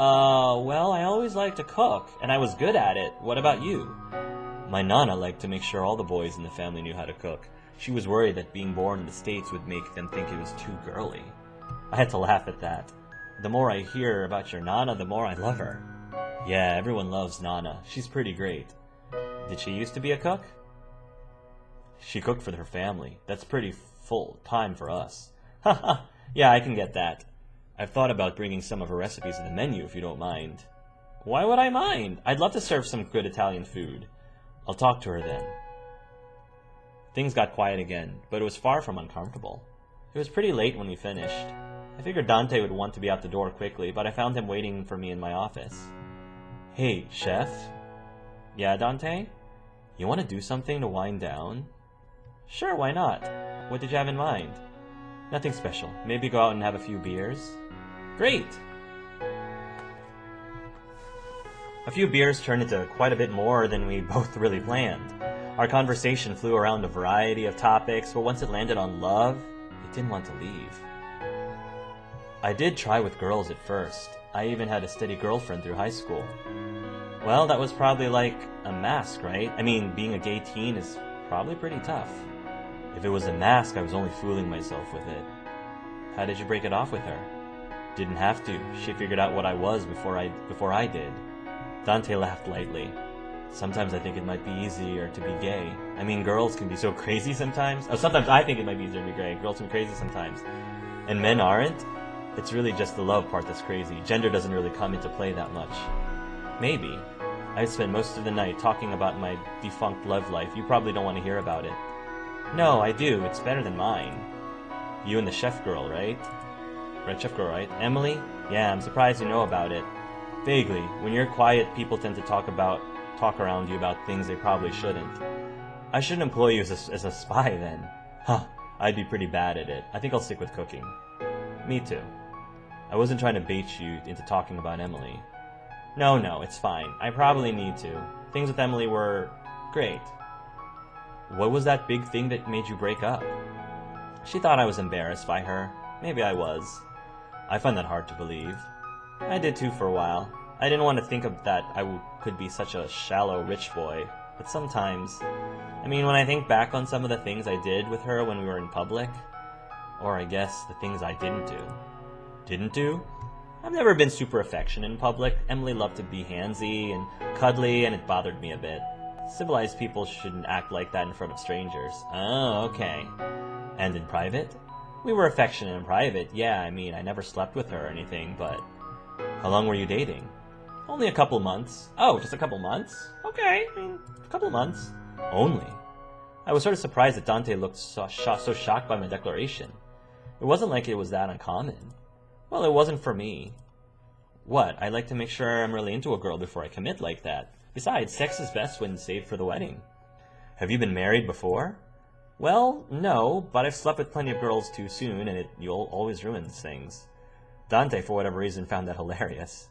Well, I always liked to cook, and I was good at it. What about you? My Nana liked to make sure all the boys in the family knew how to cook. She was worried that being born in the States would make them think it was too girly. I had to laugh at that. The more I hear about your Nana, the more I love her. Yeah, everyone loves Nana. She's pretty great. Did she used to be a cook? She cooked for her family. That's pretty full time for us. Haha, yeah, I can get that. I've thought about bringing some of her recipes to the menu if you don't mind. Why would I mind? I'd love to serve some good Italian food. I'll talk to her then. Things got quiet again, but it was far from uncomfortable. It was pretty late when we finished. I figured Dante would want to be out the door quickly, but I found him waiting for me in my office. Hey, chef? Yeah, Dante? You want to do something to wind down? Sure, why not? What did you have in mind? Nothing special. Maybe go out and have a few beers? Great! A few beers turned into quite a bit more than we both really planned. Our conversation flew around a variety of topics, but once it landed on love, it didn't want to leave. I did try with girls at first. I even had a steady girlfriend through high school. Well, that was probably like a mask, right? I mean, being a gay teen is probably pretty tough. If it was a mask, I was only fooling myself with it. How did you break it off with her? Didn't have to. She figured out what I was before I did. Dante laughed lightly. Sometimes I think it might be easier to be gay. I mean, girls can be so crazy sometimes. Oh, sometimes I think it might be easier to be gay. Girls can be crazy sometimes. And men aren't. It's really just the love part that's crazy. Gender doesn't really come into play that much. Maybe. I spent most of the night talking about my defunct love life. You probably don't want to hear about it. No, I do. It's better than mine. You and the chef girl, right? Right, chef girl, right? Emily? Yeah, I'm surprised you know about it. Vaguely. When you're quiet, people tend to talk around you about things they probably shouldn't. I shouldn't employ you as a spy then. Huh, I'd be pretty bad at it. I think I'll stick with cooking. Me too. I wasn't trying to bait you into talking about Emily. No, it's fine. I probably need to. Things with Emily were great. What was that big thing that made you break up? She thought I was embarrassed by her. Maybe I was. I find that hard to believe. I did too for a while. I didn't want to think of that could be such a shallow rich boy. But sometimes, I mean, when I think back on some of the things I did with her when we were in public, or I guess the things I didn't do. Didn't do? I've never been super affectionate in public. Emily loved to be handsy and cuddly, and it bothered me a bit. Civilized people shouldn't act like that in front of strangers. Oh, okay. And in private? We were affectionate in private, yeah, I mean, I never slept with her or anything, but... How long were you dating? Only a couple months. Oh, just a couple months? Okay, I mean, a couple months. Only? I was sort of surprised that Dante looked so shocked by my declaration. It wasn't like it was that uncommon. Well, it wasn't for me. What, I like to make sure I'm really into a girl before I commit like that. Besides, sex is best when saved for the wedding. Have you been married before? Well, no, but I've slept with plenty of girls too soon, and you'll always ruins things. Dante, for whatever reason, found that hilarious.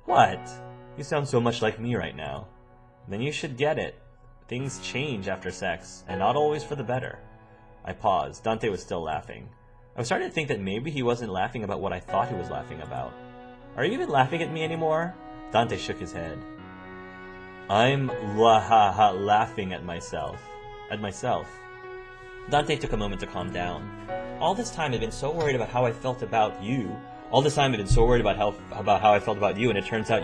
What? You sound so much like me right now. Then you should get it. Things change after sex, and not always for the better. I paused. Dante was still laughing. I was starting to think that maybe he wasn't laughing about what I thought he was laughing about. Are you even laughing at me anymore? Dante shook his head. I'm laughing at myself. Dante took a moment to calm down. All this time I'd been so worried about how I felt about you. And it turns out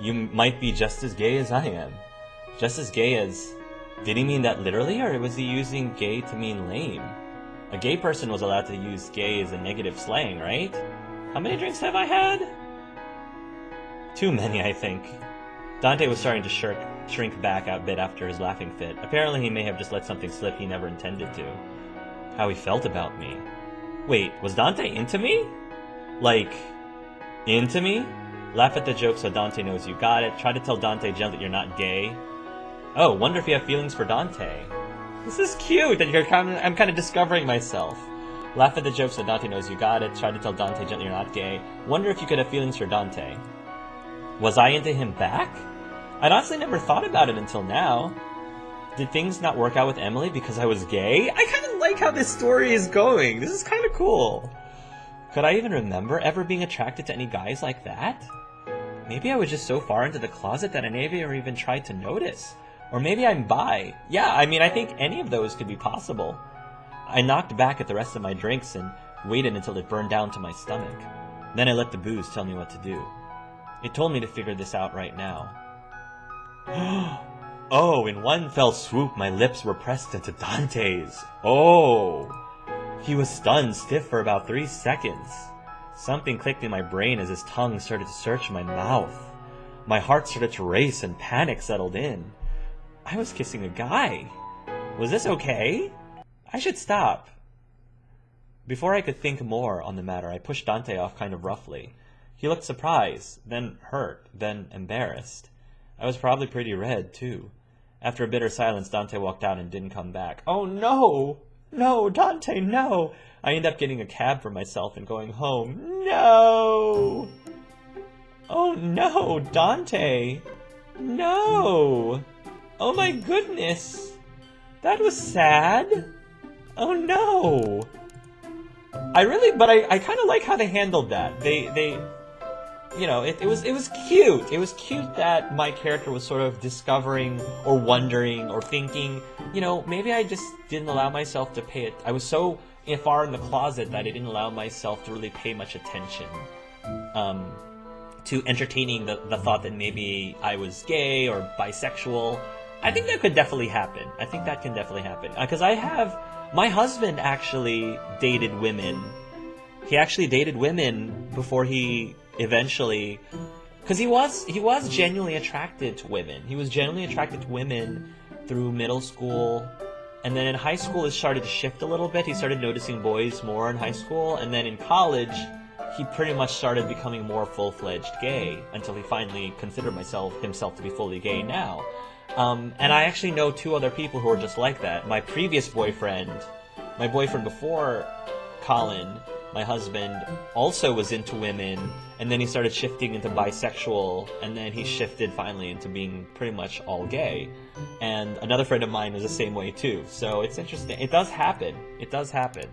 you might be just as gay as I am. Just as gay as... Did he mean that literally, or was he using gay to mean lame? A gay person was allowed to use gay as a negative slang, right? How many drinks have I had? Too many, I think. Dante was starting to shrink back a bit after his laughing fit. Apparently he may have just let something slip he never intended to. How he felt about me. Wait, was Dante into me? Like, into me? Laugh at the joke so Dante knows you got it. Try to tell Dante gently that you're not gay. Oh, wonder if you have feelings for Dante. This is cute that I'm kind of discovering myself. Laugh at the joke so Dante knows you got it. Try to tell Dante gently you're not gay. Wonder if you could have feelings for Dante. Was I into him back? I'd honestly never thought about it until now. Did things not work out with Emily because I was gay? I kind of like how this story is going. This is kind of cool. Could I even remember ever being attracted to any guys like that? Maybe I was just so far into the closet that I never even tried to notice. Or maybe I'm bi. Yeah, I mean, I think any of those could be possible. I knocked back at the rest of my drinks and waited until it burned down to my stomach. Then I let the booze tell me what to do. It told me to figure this out right now. Oh, in one fell swoop, my lips were pressed into Dante's. Oh! He was stunned stiff for about 3 seconds. Something clicked in my brain as his tongue started to search my mouth. My heart started to race and panic settled in. I was kissing a guy. Was this okay? I should stop. Before I could think more on the matter, I pushed Dante off kind of roughly. He looked surprised, then hurt, then embarrassed. I was probably pretty red, too. After a bitter silence, Dante walked out and didn't come back. Oh no! No, Dante, no! I ended up getting a cab for myself and going home. No! Oh no, Dante! No! Oh my goodness! That was sad! Oh no! I kind of like how they handled that. They you know, it was cute. It was cute that my character was sort of discovering or wondering or thinking, you know, maybe I just didn't allow myself to pay it. I was so far in the closet that I didn't allow myself to really pay much attention to entertaining the thought that maybe I was gay or bisexual. I think that could definitely happen. I think that can definitely happen. Because my husband actually dated women. He actually dated women before he eventually, because he was genuinely attracted to women. He was genuinely attracted to women through middle school, and then in high school it started to shift a little bit. He started noticing boys more in high school, and then in college he pretty much started becoming more full-fledged gay until he finally considered himself to be fully gay now. And I actually know 2 other people who are just like that. My boyfriend before Colin, my husband, also was into women, and then he started shifting into bisexual, and then he shifted finally into being pretty much all gay. And another friend of mine is the same way too. So it's interesting. It does happen. It does happen.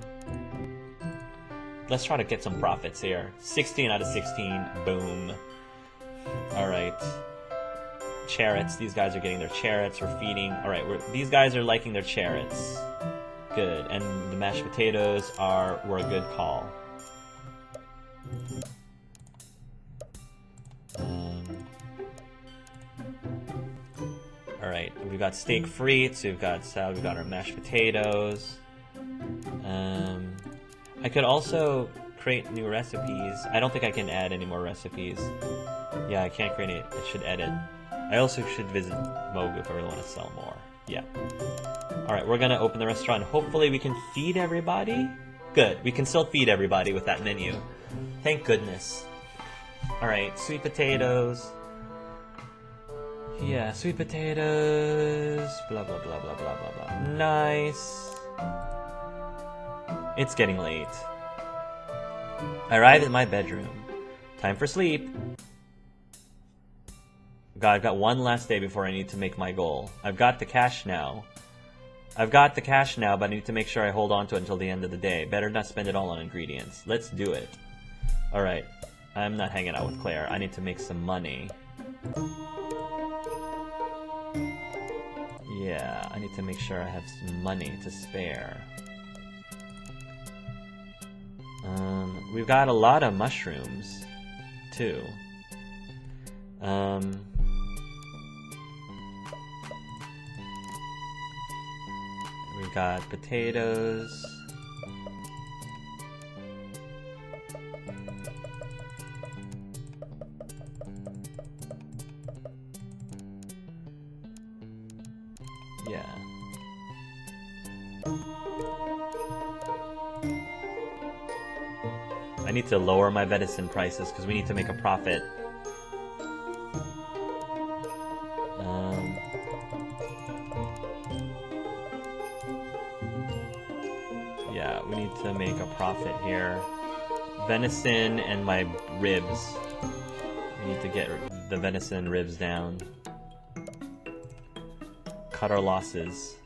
Let's try to get some profits here. 16 out of 16. Boom. Alright. Chariots. These guys are getting their chariots. We're feeding. Alright, these guys are liking their chariots. Good. And the mashed potatoes were a good call. Alright, we've got steak frites, we've got salad, we've got our mashed potatoes. I could also create new recipes. I don't think I can add any more recipes. Yeah, I can't create it. I should edit. I also should visit Mogu if I really want to sell more. Yeah. Alright, we're gonna open the restaurant. Hopefully we can feed everybody. Good, we can still feed everybody with that menu. Thank goodness. Alright, sweet potatoes. Yeah, sweet potatoes. Blah, blah, blah, blah, blah, blah, blah. Nice. It's getting late. I arrive at my bedroom. Time for sleep. God, I've got one last day before I need to make my goal. I've got the cash now. But I need to make sure I hold on to it until the end of the day. Better not spend it all on ingredients. Let's do it. Alright. I'm not hanging out with Claire. I need to make some money. Yeah, I need to make sure I have some money to spare. We've got a lot of mushrooms, too. We've got potatoes. Yeah. I need to lower my venison prices because we need to make a profit. Yeah, we need to make a profit here. Venison and my ribs. We need to get the venison ribs down. Cut our losses.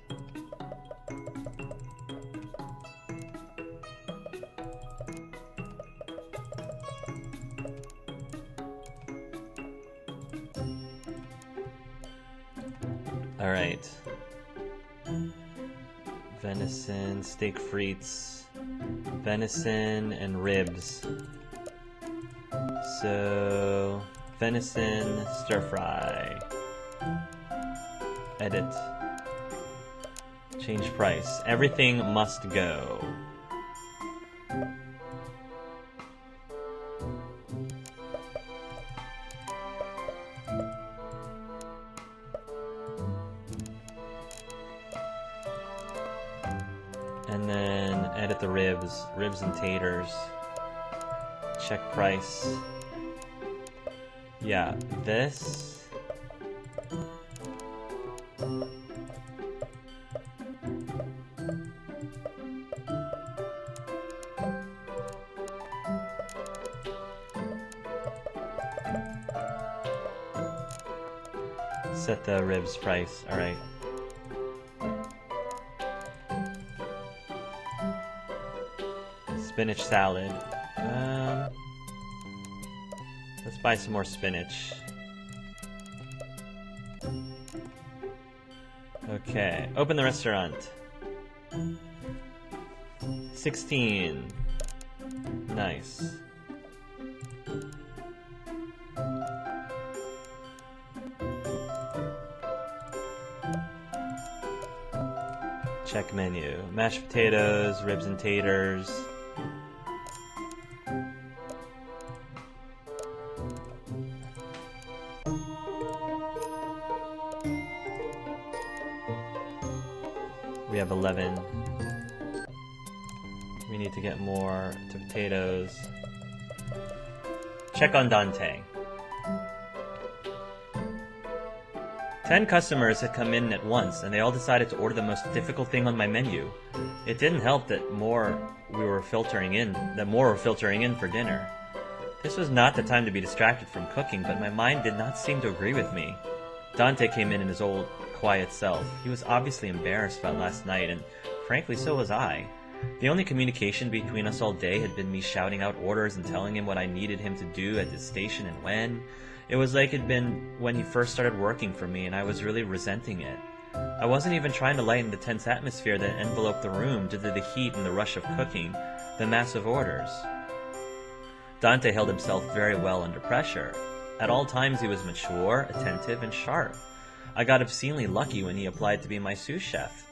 Alright. Venison, steak frites, venison, and ribs. So, venison, stir fry. Edit. Change price. Everything must go. And then edit the ribs. Ribs and taters. Check price. Yeah, this. Set the ribs price. Alright. Spinach salad. Let's buy some more spinach. Okay, open the restaurant. 16. Nice. Check menu. Mashed potatoes, ribs and taters. We have 11. We need to get more to potatoes. Check on Dante. 10 customers had come in at once, and they all decided to order the most difficult thing on my menu. It didn't help that more were filtering in for dinner. This was not the time to be distracted from cooking, but my mind did not seem to agree with me. Dante came in his old, quiet self. He was obviously embarrassed about last night, and frankly, so was I. The only communication between us all day had been me shouting out orders and telling him what I needed him to do at the station and when. It was like it'd been when he first started working for me, and I was really resenting it. I wasn't even trying to lighten the tense atmosphere that enveloped the room due to the heat and the rush of cooking, the massive orders. Dante held himself very well under pressure. At all times he was mature, attentive, and sharp. I got obscenely lucky when he applied to be my sous chef.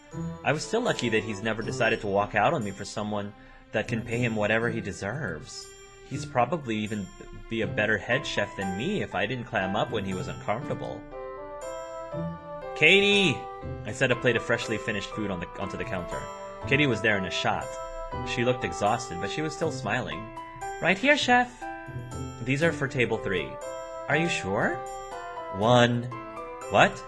I was still lucky that he's never decided to walk out on me for someone that can pay him whatever he deserves. He's probably even be a better head chef than me if I didn't clam up when he was uncomfortable. Katie! I set a plate of freshly finished food onto the counter. Katie was there in a shot. She looked exhausted, but she was still smiling. Right here, chef! These are for table 3. Are you sure? 1. What?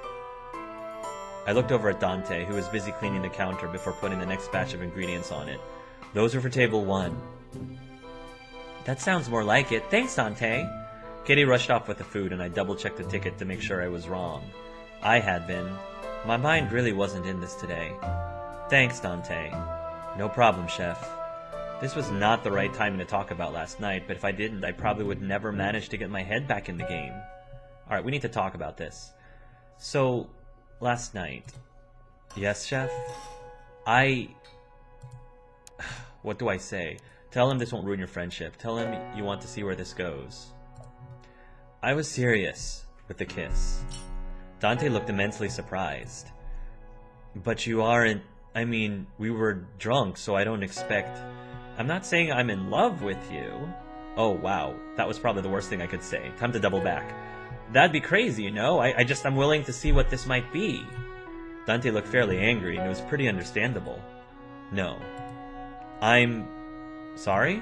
I looked over at Dante, who was busy cleaning the counter before putting the next batch of ingredients on it. Those are for table 1. That sounds more like it. Thanks, Dante. Katie rushed off with the food, and I double-checked the ticket to make sure I was wrong. I had been. My mind really wasn't in this today. Thanks, Dante. No problem, chef. This was not the right timing to talk about last night, but if I didn't, I probably would never manage to get my head back in the game. Alright, we need to talk about this. So, last night. Yes, chef? What do I say? Tell him this won't ruin your friendship. Tell him you want to see where this goes. I was serious with the kiss. Dante looked immensely surprised. But you aren't... I mean, we were drunk, so I don't expect... I'm not saying I'm in love with you. Oh, wow. That was probably the worst thing I could say. Time to double back. That'd be crazy, you know? I'm willing to see what this might be. Dante looked fairly angry, and it was pretty understandable. No. I'm... Sorry?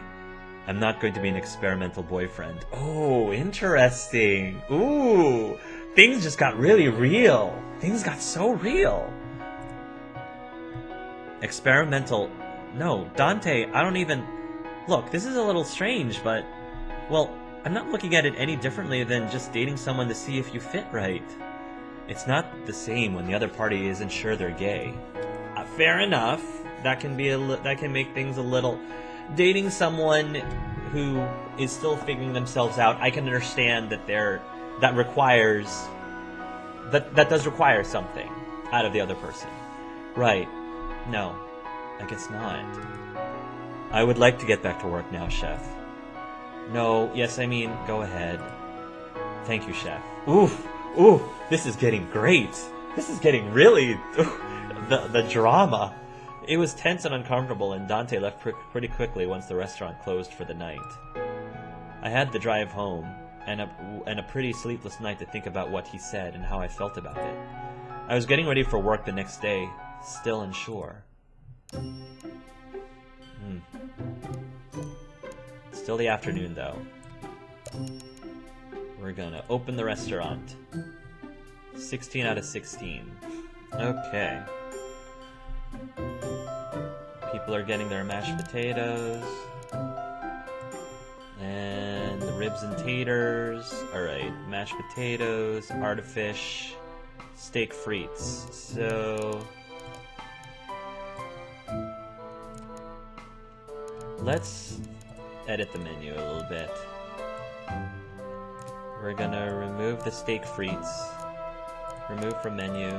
I'm not going to be an experimental boyfriend. Oh, interesting. Ooh, things just got really real. Things got so real. Experimental... No, Dante, I don't even... Look, this is a little strange, but... Well, I'm not looking at it any differently than just dating someone to see if you fit right. It's not the same when the other party isn't sure they're gay. Fair enough. That can make things a little... Dating someone who is still figuring themselves out, I can understand that that does require something. out of the other person. Right. No, I guess not. I would like to get back to work now, Chef. No, yes, I mean, go ahead. Thank you, Chef. Ooh, this is getting great. This is getting really... the drama. It was tense and uncomfortable, and Dante left pretty quickly once the restaurant closed for the night. I had the drive home, and a pretty sleepless night to think about what he said and how I felt about it. I was getting ready for work the next day, still unsure. Still the afternoon, though. We're gonna open the restaurant. 16 out of 16. Okay. People are getting their mashed potatoes. And the ribs and taters. Alright, mashed potatoes, artifish, steak frites. So... let's edit the menu a little bit. We're gonna remove the steak frites. Remove from menu.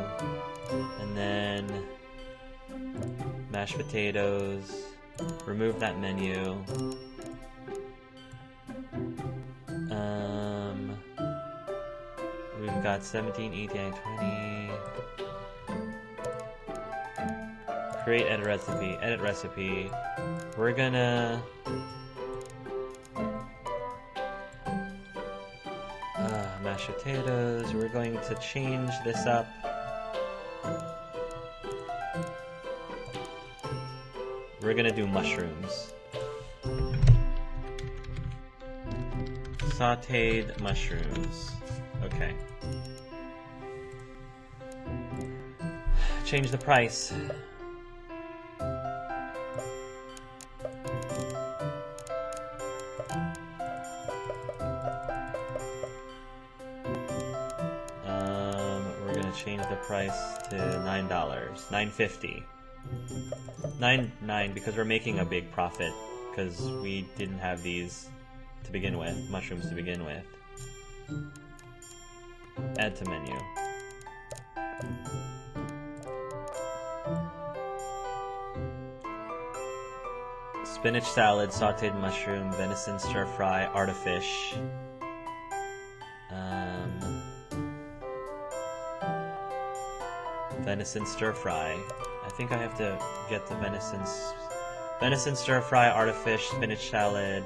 And then... mashed potatoes. Remove that menu. We've got 17, 18, 20. Create edit recipe. Edit recipe. We're gonna... mashed potatoes. We're going to change this up. We're gonna do mushrooms. Sauteed mushrooms. Okay. Change the price. We're gonna change the price to $9. $9.50. $9 because we're making a big profit because we didn't have these to begin with, mushrooms to begin with. Add to menu. Spinach salad, sauteed mushroom, venison stir fry, artifish. Venison stir fry. I think I have to get the venison stir fry, artifish, spinach salad,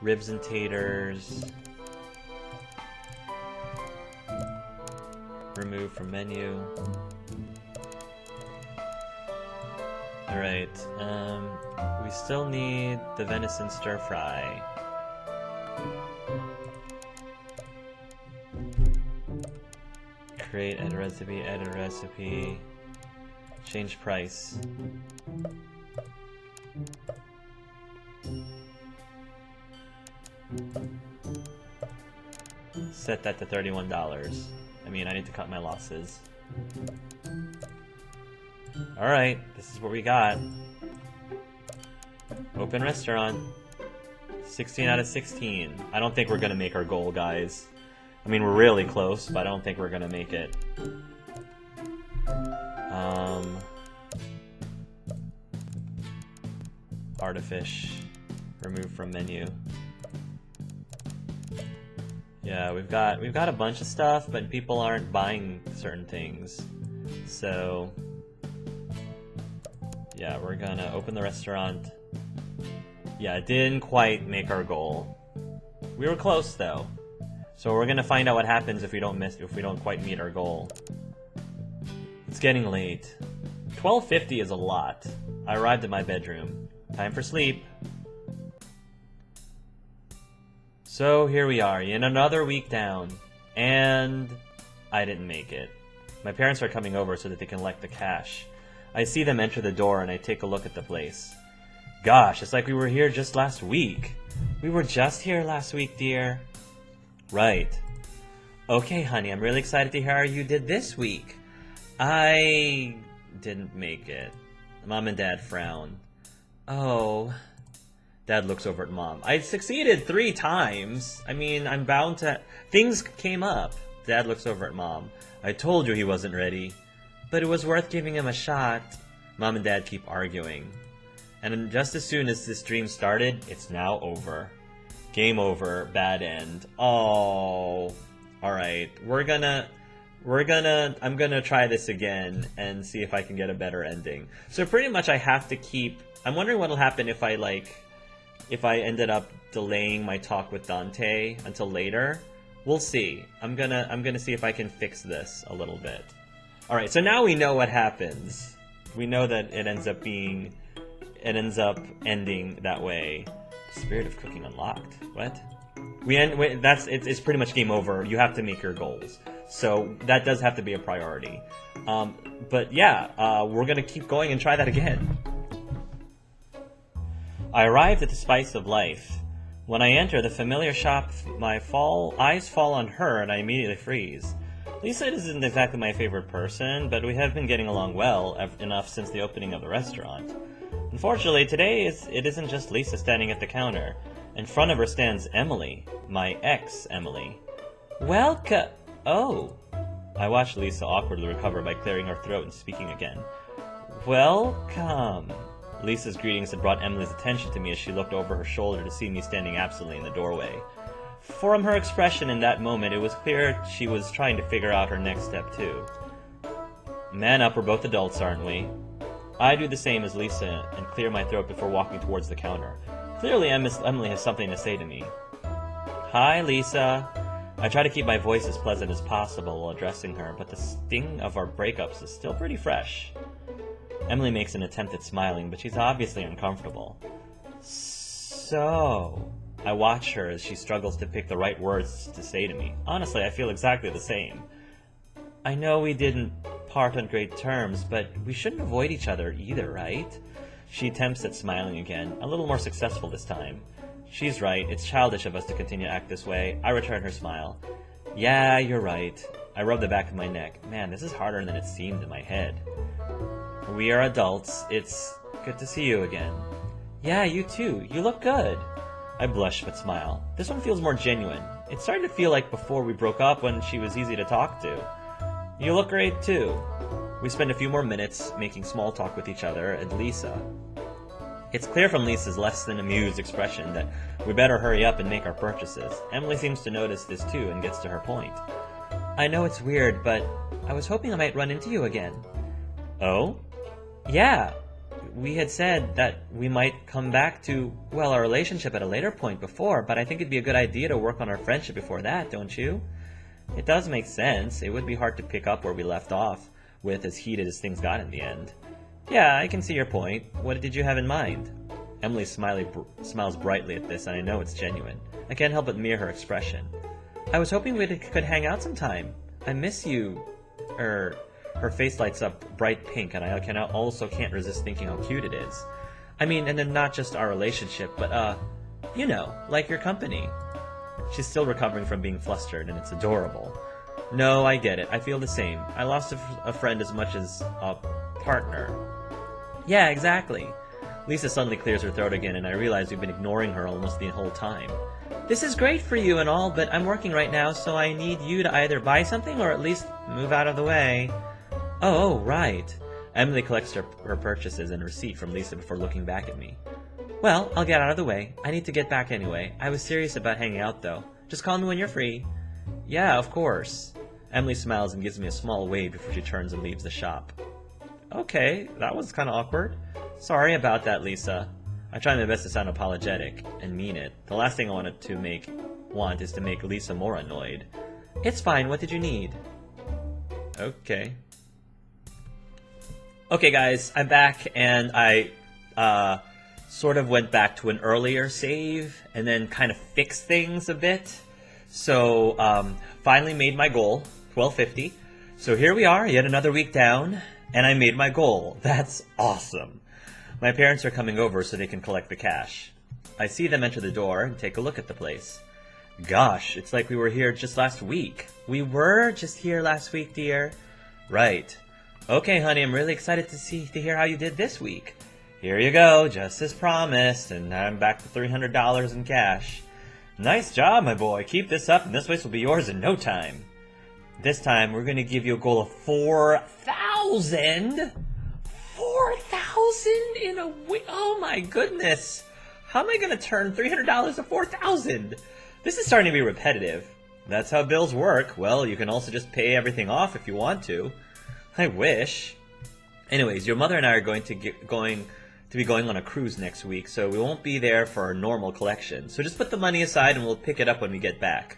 ribs and taters. Remove from menu. Alright, we still need the venison stir fry. Create, edit recipe, change price. Set that to $31. I mean, I need to cut my losses. Alright, this is what we got. Open restaurant. 16 out of 16. I don't think we're gonna make our goal, guys. I mean, we're really close, but I don't think we're gonna make it. Artifish. Remove from menu. Yeah, we've got a bunch of stuff, but people aren't buying certain things. So yeah, we're gonna open the restaurant. Yeah, it didn't quite make our goal. We were close though. So we're gonna find out what happens if we don't quite meet our goal. It's getting late. 12:50 is a lot. I arrived at my bedroom. Time for sleep. So here we are, in another week down, and I didn't make it. My parents are coming over so that they can collect the cash. I see them enter the door and I take a look at the place. Gosh, it's like we were here just last week. We were just here last week, dear. Right. Okay, honey, I'm really excited to hear how you did this week. I didn't make it. Mom and Dad frown. Oh. Dad looks over at Mom. I succeeded 3 times. I mean, I'm bound to... Things came up. Dad looks over at Mom. I told you he wasn't ready. but it was worth giving him a shot. Mom and Dad keep arguing. And just as soon as this dream started, it's now over. Game over, bad end. Oh. Alright, I'm gonna try this again and see if I can get a better ending. So pretty much I have to keep, I'm wondering what'll happen if I ended up delaying my talk with Dante until later. We'll see. I'm gonna see if I can fix this a little bit. Alright, so now we know what happens. We know that it ends up ending that way. Spirit of cooking unlocked. What? It's pretty much game over. You have to make your goals. So that does have to be a priority. But yeah, we're gonna keep going and try that again. I arrived at the Spice of Life. When I enter the familiar shop, my eyes fall on her and I immediately freeze. Lisa isn't exactly my favorite person, but we have been getting along well enough since the opening of the restaurant. Unfortunately, today it isn't just Lisa standing at the counter. In front of her stands Emily, my ex-Emily. Welcome. Oh. I watched Lisa awkwardly recover by clearing her throat and speaking again. Welcome. Lisa's greetings had brought Emily's attention to me as she looked over her shoulder to see me standing absently in the doorway. From her expression in that moment, it was clear she was trying to figure out her next step too. Man up, we're both adults, aren't we? I do the same as Lisa and clear my throat before walking towards the counter. Clearly, Emily has something to say to me. Hi, Lisa. I try to keep my voice as pleasant as possible while addressing her, but the sting of our breakups is still pretty fresh. Emily makes an attempt at smiling, but she's obviously uncomfortable. So, I watch her as she struggles to pick the right words to say to me. Honestly, I feel exactly the same. I know we didn't part on great terms, but we shouldn't avoid each other either, right? She attempts at smiling again, a little more successful this time. She's right, it's childish of us to continue to act this way. I return her smile. Yeah, you're right. I rub the back of my neck. Man, this is harder than it seemed in my head. We are adults. It's good to see you again. Yeah, you too. You look good. I blush but smile. This one feels more genuine. It's starting to feel like before we broke up when she was easy to talk to. You look great too. We spend a few more minutes making small talk with each other and Lisa. It's clear from Lisa's less than amused expression that we better hurry up and make our purchases. Emily seems to notice this too and gets to her point. I know it's weird, but I was hoping I might run into you again. Oh? Yeah. We had said that we might come back to, well, our relationship at a later point before, but I think it'd be a good idea to work on our friendship before that, don't you? It does make sense. It would be hard to pick up where we left off with as heated as things got in the end. Yeah, I can see your point. What did you have in mind? Emily smiles brightly at this, and I know it's genuine. I can't help but mirror her expression. I was hoping we could hang out sometime. I miss you. Her face lights up bright pink, and I can't resist thinking how cute it is. I mean, and then not just our relationship, but, you know, like your company. She's still recovering from being flustered, and it's adorable. No, I get it. I feel the same. I lost a friend as much as a partner. Yeah, exactly. Lisa suddenly clears her throat again, and I realize we've been ignoring her almost the whole time. This is great for you and all, but I'm working right now, so I need you to either buy something or at least move out of the way. Oh, right. Emily collects her purchases and receipt from Lisa before looking back at me. Well, I'll get out of the way. I need to get back anyway. I was serious about hanging out, though. Just call me when you're free. Yeah, of course. Emily smiles and gives me a small wave before she turns and leaves the shop. Okay, that was kind of awkward. Sorry about that, Lisa. I try my best to sound apologetic, and mean it. The last thing I want is to make Lisa more annoyed. It's fine, what did you need? Okay. Okay guys, I'm back, and I sort of went back to an earlier save, and then kind of fixed things a bit. So, finally made my goal, 1250. So here we are, yet another week down, and I made my goal. That's awesome. My parents are coming over so they can collect the cash. I see them enter the door and take a look at the place. Gosh, it's like we were here just last week. We were just here last week, dear. Right. Okay, honey, I'm really excited to hear how you did this week. Here you go, just as promised, and I'm back to $300 in cash. Nice job, my boy. Keep this up, and this place will be yours in no time. This time, we're going to give you a goal of $4,000. 4,000? 4,000 in a week? Oh my goodness. How am I going to turn $300 to 4,000? This is starting to be repetitive. That's how bills work. Well, you can also just pay everything off if you want to. I wish. Anyways, your mother and I are going to be going on a cruise next week, so we won't be there for our normal collection. So just put the money aside and we'll pick it up when we get back.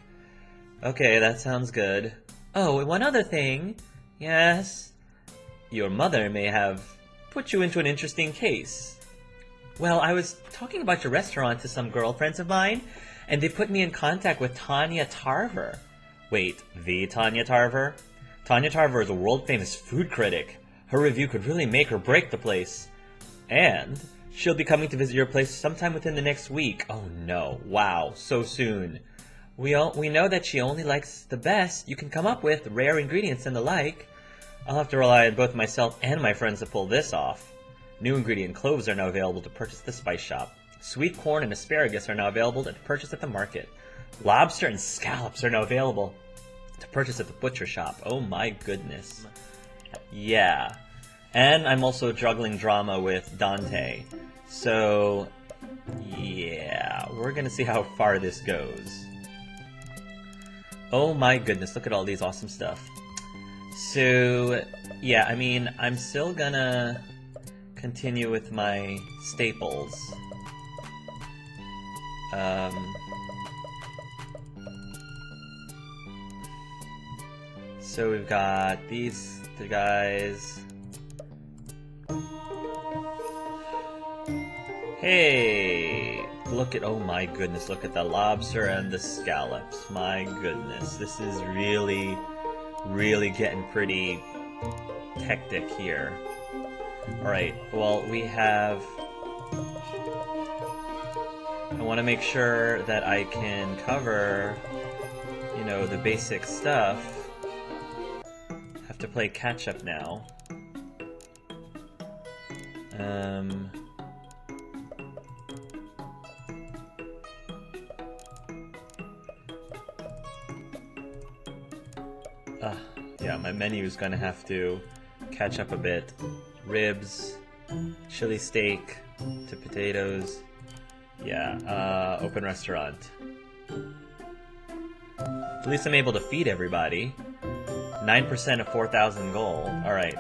Okay, that sounds good. Oh, and one other thing. Yes? Your mother may have put you into an interesting case. Well, I was talking about your restaurant to some girlfriends of mine, and they put me in contact with Tanya Tarver. Wait, the Tanya Tarver? Tanya Tarver is a world-famous food critic. Her review could really make or break the place. And she'll be coming to visit your place sometime within the next week. Oh no, wow, so soon. We know that she only likes the best you can come up with, rare ingredients and the like. I'll have to rely on both myself and my friends to pull this off. New ingredient cloves are now available to purchase at the spice shop. Sweet corn and asparagus are now available to purchase at the market. Lobster and scallops are now available to purchase at the butcher shop. Oh my goodness. Yeah. And I'm also juggling drama with Dante. So, yeah, we're gonna see how far this goes. Oh my goodness, look at all these awesome stuff. So, yeah, I mean, I'm still gonna continue with my staples. So we've got these guys. Hey! Look at, oh my goodness, look at the lobster and the scallops. My goodness, this is really getting pretty hectic here. Alright, well, we have... I want to make sure that I can cover, you know, the basic stuff. Have to play catch-up now. Yeah, my menu is gonna have to catch up a bit. Ribs, chili steak, to potatoes. Yeah, open restaurant. At least I'm able to feed everybody. 9% of 4,000 gold. Alright.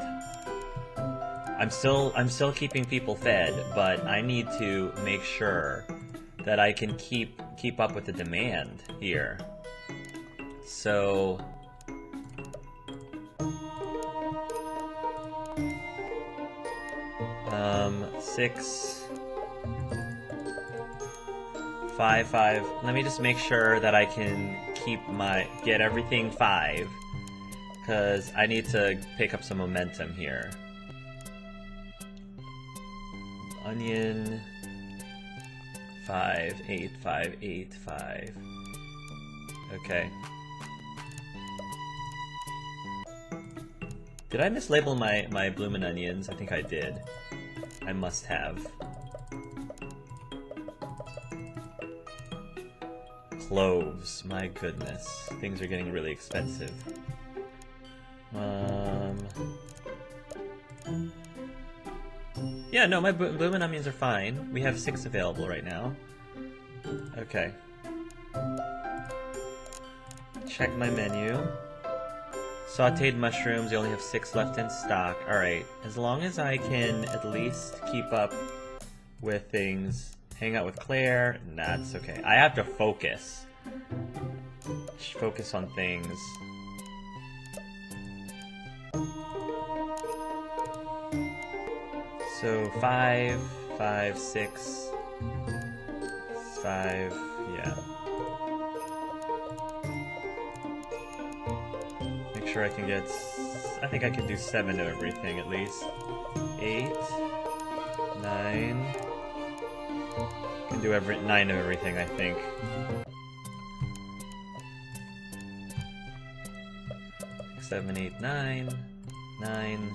I'm still keeping people fed, but I need to make sure that I can keep up with the demand here. So 6 5 5. Let me just make sure that I can get everything 5, because I need to pick up some momentum here. Onion 5 8 5 8 5. Okay. Did I mislabel my bloomin' onions? I think I did. I must have. Cloves, my goodness. Things are getting really expensive. Yeah, no, my bloomin' onions are fine. We have 6 available right now. Okay. Check my menu. Sauteed mushrooms, you only have 6 left in stock. Alright, as long as I can at least keep up with things. Hang out with Claire, that's okay. I have to focus. Focus on things. So 5, 5, 6, 5, yeah. Make sure I can get, I think I can do 7 of everything at least. 8, 9, can do 9 of everything, I think. Seven, 8, 9, 9.